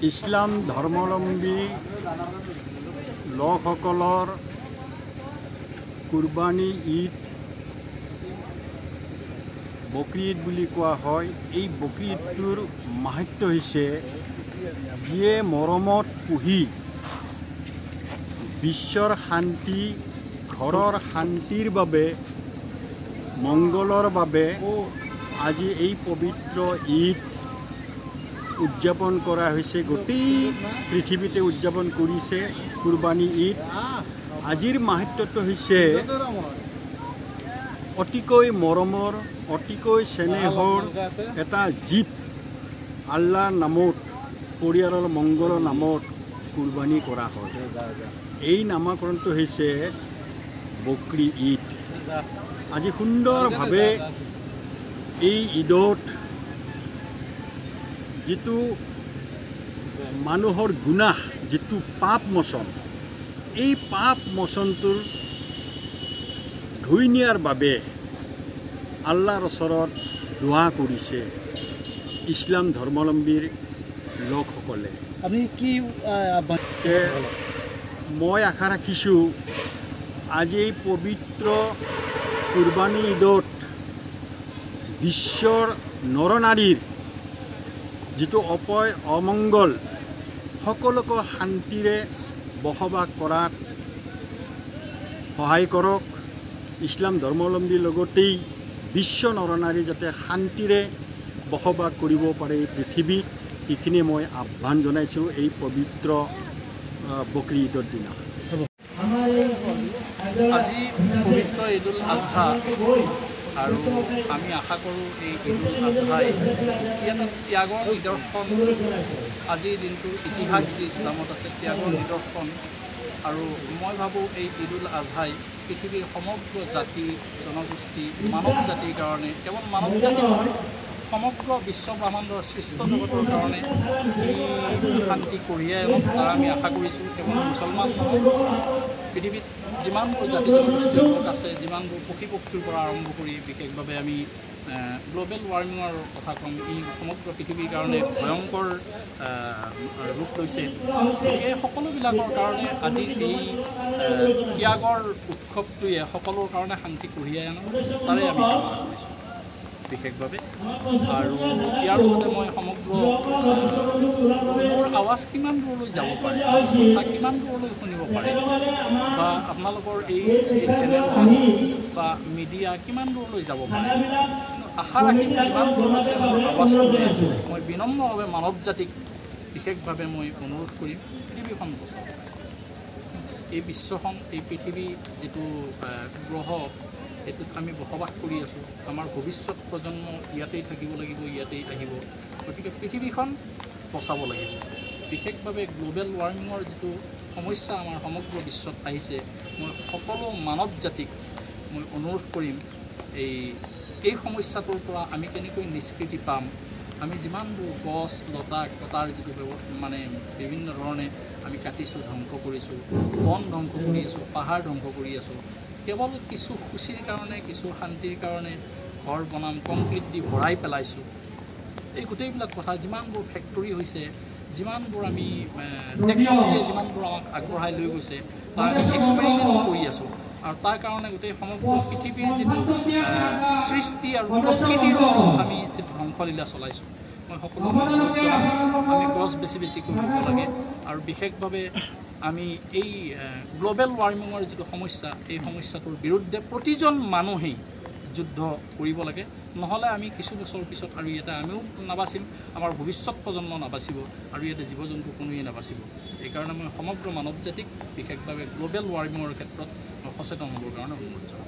ইছলাম ধৰ্মাৱলম্বী লোকসকলৰ কুৰবানী ঈদ বকৰি ঈদ বুলি কোৱা হয়। এই বকৰি ঈদটোৰ মাহাত্ম্য হৈছে যিয়ে মৰমত পুহি বিশ্বৰ শান্তি ঘৰৰ শান্তিৰ বাবে মংগলৰ বাবে আজি এই পবিত্ৰ ঈদ উদযাপন কৰা হৈছে। গোটেই পৃথিৱীতে উদযাপন কৰিছে কুৰবানী ঈদ। আজিৰ মাহাত্ম্যটো হৈছে অতিকৈ মৰমৰ অতিকৈ চেনেহৰ এটা জীৱ আল্লাহৰ নামত পৰিয়ালৰ মংগলৰ নামত কুৰবানী কৰা হয়। এই নামাকৰণটো হৈছে বকৰি ঈদ। আজি সুন্দৰভাৱে এই ঈদত যিটো মানুহৰ গুনাহ যিটো পাপ মোচন, এই পাপ মোচনটোৰ ধুই নিয়াৰ বাবে আল্লাহৰ ওচৰত দোৱা কৰিছে ইছলাম ধৰ্মাৱলম্বীৰ লোকসকলে। আমি কি মই আশা ৰাখিছোঁ আজি এই পবিত্ৰ কুৰবানী ঈদত বিশ্বৰ নৰনাৰীৰ যিটো অমংগল সকলোকে শান্তিৰে বসবাস কৰাত সহায় কৰক। ইছলাম ধৰ্মাৱলম্বীৰ লগতেই বিশ্ব নৰনাৰী যাতে শান্তিৰে বসবাস কৰিব পাৰে এই পৃথিৱীত, সেইখিনি মই আহ্বান জনাইছোঁ এই পবিত্ৰ বকৰি ঈদৰ দিনা। আজি পবিত্ৰ ঈদুল আজহা আৰু আমি আশা কৰোঁ এই ঈদুল আজহাই ইয়াত ত্যাগৰ নিদৰ্শন, আজিৰ দিনটোৰ ইতিহাস যি ইছলামত আছে ত্যাগৰ নিদৰ্শন। আৰু মই ভাবোঁ এই ঈদুল আজহাই পৃথিৱীৰ সমগ্ৰ জাতি জনগোষ্ঠী মানৱ জাতিৰ কাৰণে, কেৱল মানৱ জাতি নহয় সমগ্ৰ বিশ্ব ব্ৰহ্মাণ্ডৰ সৃষ্ট জগতৰ কাৰণে এই শান্তি কঢ়িয়াই আনক তাৰ আমি আশা কৰিছোঁ। কেৱল মুছলমান নহয়, পৃথিৱীত যিমানবোৰ জাতি জনগোষ্ঠীৰ লোক আছে, যিমানবোৰ পক্ষী পক্ষীৰ পৰা আৰম্ভ কৰি বিশেষভাৱে আমি গ্ল'বেল ৱাৰ্মিঙৰ কথা ক'ম, ই সমগ্ৰ পৃথিৱীৰ কাৰণে ভয়ংকৰ ৰূপ লৈছে। এই সকলোবিলাকৰ কাৰণে আজিৰ এই ত্যাগৰ উৎসৱটোৱে সকলোৰ কাৰণে শান্তি কঢ়িয়াই আনক তাৰে আমি কামনা কৰিছোঁ বিশেষভাৱে। আৰু ইয়াৰ লগতে মই সমগ্ৰ মোৰ আৱাজ কিমান দূৰলৈ যাব পাৰে বা কিমান দূৰলৈ শুনিব পাৰে বা আপোনালোকৰ এই যি চেনেল বা মিডিয়া কিমান দূৰলৈ যাব পাৰে, আশা ৰাখিম যিমান দূৰলৈকে মোৰ আৱাজ শুনে মই বিনম্ৰভাৱে মানৱ জাতিক বিশেষভাৱে মই অনুৰোধ কৰিম পৃথিৱীখন বচাওক। এই বিশ্বখন এই পৃথিৱী যিটো গ্ৰহ এইটোত আমি বসবাস কৰি আছোঁ, আমাৰ ভৱিষ্যত প্ৰজন্ম ইয়াতেই থাকিব লাগিব, ইয়াতেই আহিব। গতিকে পৃথিৱীখন বচাব লাগিব। বিশেষভাৱে গ্ল'বেল ৱাৰ্মিঙৰ যিটো সমস্যা আমাৰ সমগ্ৰ বিশ্বত আহিছে, মই সকলো মানৱ জাতিক মই অনুৰোধ কৰিম এই সমস্যাটোৰ পৰা আমি কেনেকৈ নিষ্কৃতি পাম। আমি যিমানবোৰ গছ লতা কটাৰ যিটো বিভিন্ন ধৰণে আমি কাটিছোঁ, ধ্বংস কৰিছোঁ, বন ধ্বংস কৰি আছোঁ, পাহাৰ ধ্বংস কৰি আছোঁ, কেৱল কিছু খুচিৰ কাৰণে কিছু শান্তিৰ কাৰণে ঘৰ বনাম কংক্ৰিট দি ভৰাই পেলাইছোঁ। এই গোটেইবিলাক কথা, যিমানবোৰ ফেক্টৰী হৈছে, যিমানবোৰ আমি টেকন'লজিয়ে যিমানবোৰ আমাক আগবঢ়াই লৈ গৈছে তাৰ আমি এক্সপেৰিমেণ্ট কৰি আছোঁ। আৰু তাৰ কাৰণে গোটেই সমগ্ৰ পৃথিৱীৰ যিটো সৃষ্টি আৰু প্ৰকৃতিৰ আমি যিটো ধ্বংসলীলা চলাইছোঁ, মই সকলো অনুৰোধ জনাম আমি গছ বেছি বেছিকৈ ৰুব লাগে। আৰু বিশেষভাৱে আমি এই গ্ল'বেল ৱাৰ্মিঙৰ যিটো সমস্যা, এই সমস্যাটোৰ বিৰুদ্ধে প্ৰতিজন মানুহেই যুদ্ধ কৰিব লাগে। নহ'লে আমি কিছু বছৰ পিছত আৰু ইয়াতে আমিও নাবাচিম, আমাৰ ভৱিষ্যত প্ৰজন্ম নাবাচিব আৰু ইয়াতে জীৱ জন্তু কোনোৱে নাবাচিব। এইকাৰণে মই সমগ্ৰ মানৱ জাতিক বিশেষভাৱে গ্ল'বেল ৱাৰ্মিঙৰ ক্ষেত্ৰত সচেতন হ'বৰ কাৰণে অনুৰোধ জনাওঁ।